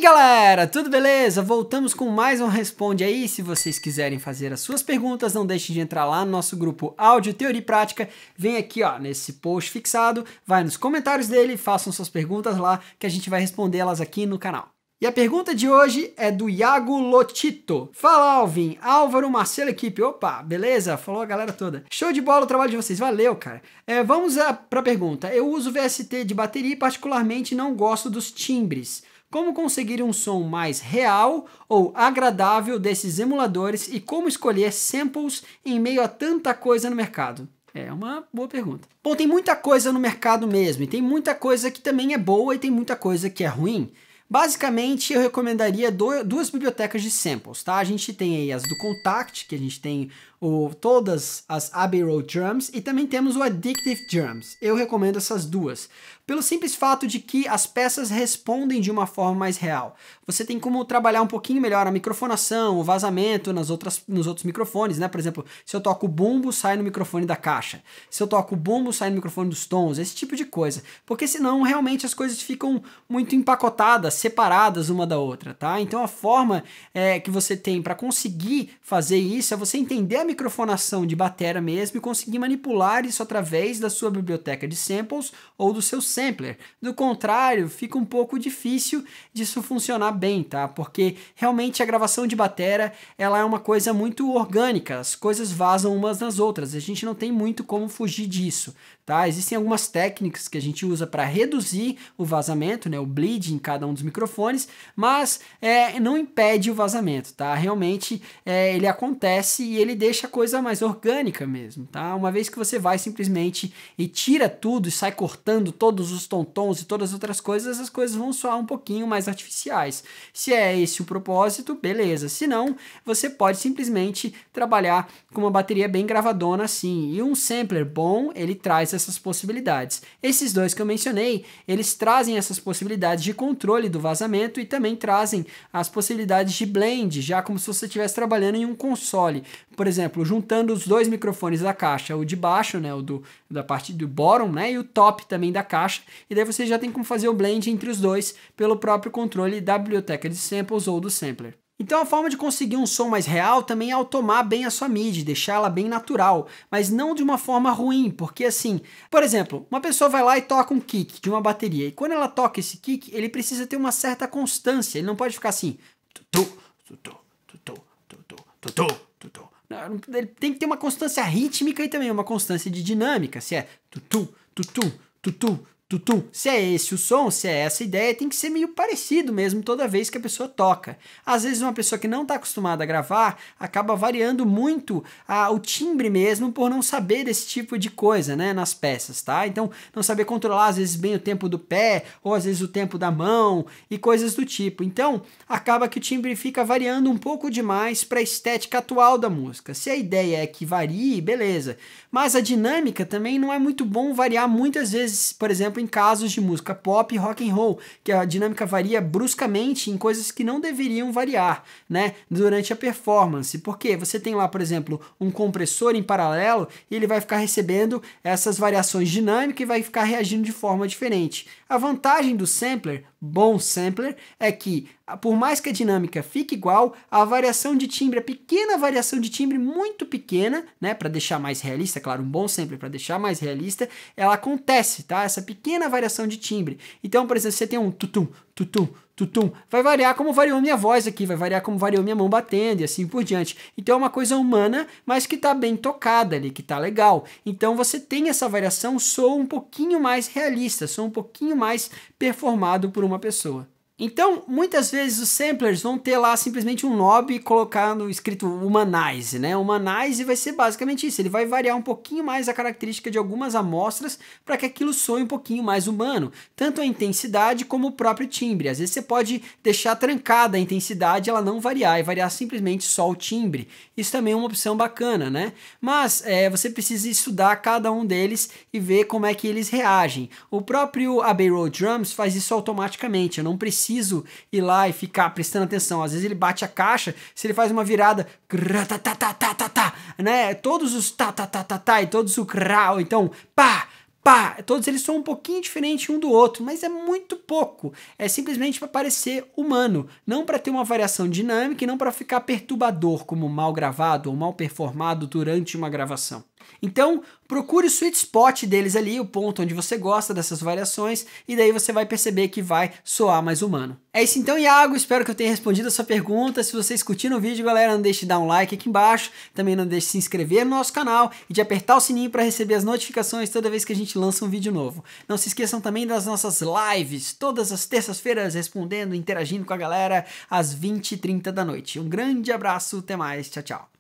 aí galera, tudo beleza? Voltamos com mais um Responde Aí. Se vocês quiserem fazer as suas perguntas, não deixem de entrar lá no nosso grupo Áudio Teoria e Prática. Vem aqui ó, nesse post fixado, vai nos comentários dele, façam suas perguntas lá que a gente vai responder elas aqui no canal. E a pergunta de hoje é do Iago Lotito. Fala Alvin, Álvaro, Marcelo, equipe. Opa, beleza? Falou a galera toda. Show de bola o trabalho de vocês, valeu cara. Vamos para a pergunta. Eu uso VST de bateria e particularmente não gosto dos timbres. Como conseguir um som mais real ou agradável desses emuladores e como escolher samples em meio a tanta coisa no mercado? É uma boa pergunta. Bom, tem muita coisa no mercado mesmo, e tem muita coisa que também é boa e tem muita coisa que é ruim. Basicamente, eu recomendaria duas bibliotecas de samples, tá? A gente tem aí as do Kontakt, que a gente tem todas as Abbey Road Drums, e também temos o Addictive Drums. Eu recomendo essas duas, pelo simples fato de que as peças respondem de uma forma mais real. Você tem como trabalhar um pouquinho melhor a microfonação, o vazamento nos outros microfones, né? Por exemplo, se eu toco o bumbo, sai no microfone da caixa. Se eu toco o bumbo, sai no microfone dos tons, esse tipo de coisa. Porque senão, realmente, as coisas ficam muito empacotadas, separadas uma da outra, tá? Então, a forma que você tem para conseguir fazer isso é você entender a microfonação de bateria mesmo e conseguir manipular isso através da sua biblioteca de samples ou do seu sampler. Do contrário, fica um pouco difícil disso funcionar bem, tá? Porque realmente a gravação de bateria, ela é uma coisa muito orgânica, as coisas vazam umas nas outras, a gente não tem muito como fugir disso, tá? Existem algumas técnicas que a gente usa para reduzir o vazamento, né, o bleed em cada um dos microfones, mas não impede o vazamento, tá? Realmente ele acontece e ele deixa a coisa mais orgânica mesmo, tá? Uma vez que você vai simplesmente e tira tudo e sai cortando todos os tons e todas as outras coisas, as coisas vão soar um pouquinho mais artificiais. Se é esse o propósito, beleza. Se não, você pode simplesmente trabalhar com uma bateria bem gravadona assim. E um sampler bom, ele traz essas possibilidades. Esses dois que eu mencionei, eles trazem essas possibilidades de controle do vazamento e também trazem as possibilidades de blend, já como se você estivesse trabalhando em um console. Por exemplo, juntando os dois microfones da caixa, o de baixo, né, da parte do bottom, né, e o top também da caixa, e daí você já tem como fazer o blend entre os dois pelo próprio controle da biblioteca de samples ou do sampler. Então a forma de conseguir um som mais real também é automar bem a sua MIDI, deixar ela bem natural, mas não de uma forma ruim, porque assim, por exemplo, uma pessoa vai lá e toca um kick de uma bateria, e quando ela toca esse kick, ele precisa ter uma certa constância, ele não pode ficar assim, ele tem que ter uma constância rítmica e também uma constância de dinâmica, se é tutu, tutu, tutu, tutum. Se é esse o som, se é essa a ideia, tem que ser meio parecido mesmo toda vez que a pessoa toca. Às vezes uma pessoa que não está acostumada a gravar acaba variando muito o timbre mesmo por não saber desse tipo de coisa, né, nas peças, tá? Então não saber controlar às vezes bem o tempo do pé ou às vezes o tempo da mão e coisas do tipo. Então acaba que o timbre fica variando um pouco demais para a estética atual da música. Se a ideia é que varie, beleza. Mas a dinâmica também não é muito bom variar muitas vezes, por exemplo, em casos de música pop e rock and roll, que a dinâmica varia bruscamente em coisas que não deveriam variar, né, durante a performance, porque você tem lá, por exemplo, um compressor em paralelo e ele vai ficar recebendo essas variações dinâmicas e vai ficar reagindo de forma diferente. A vantagem do sampler, bom sampler, é que por mais que a dinâmica fique igual, a variação de timbre, a pequena variação de timbre muito pequena, né, para deixar mais realista, claro, um bom sampler para deixar mais realista, ela acontece, tá? Essa pequena variação de timbre. Então, por exemplo, você tem um tutum, tutum, tutum, vai variar como variou minha voz aqui, vai variar como variou minha mão batendo e assim por diante. Então é uma coisa humana, mas que tá bem tocada ali, que tá legal. Então você tem essa variação, soa um pouquinho mais realista, soa um pouquinho mais performado por uma pessoa. Então, muitas vezes os samplers vão ter lá simplesmente um knob colocado escrito Humanize, né? Humanize vai ser basicamente isso, ele vai variar um pouquinho mais a característica de algumas amostras para que aquilo soe um pouquinho mais humano, tanto a intensidade como o próprio timbre. Às vezes você pode deixar trancada a intensidade, ela não variar, e variar simplesmente só o timbre. Isso também é uma opção bacana, né? Mas você precisa estudar cada um deles e ver como é que eles reagem. O próprio Abbey Road Drums faz isso automaticamente, eu não preciso ir lá e ficar prestando atenção. Às vezes ele bate a caixa, se ele faz uma virada, né? Todos os e todos o crau, então pá, pá, todos eles são um pouquinho diferentes um do outro, mas é muito pouco. É simplesmente para parecer humano, não para ter uma variação dinâmica e não para ficar perturbador, como mal gravado ou mal performado durante uma gravação. Então, procure o sweet spot deles ali, o ponto onde você gosta dessas variações, e daí você vai perceber que vai soar mais humano. É isso então, Iago, espero que eu tenha respondido a sua pergunta. Se vocês curtiram o vídeo, galera, não deixe de dar um like aqui embaixo, também não deixe de se inscrever no nosso canal e de apertar o sininho para receber as notificações toda vez que a gente lança um vídeo novo. Não se esqueçam também das nossas lives, todas as terças-feiras, respondendo, interagindo com a galera às 20h30 da noite. Um grande abraço, até mais, tchau, tchau.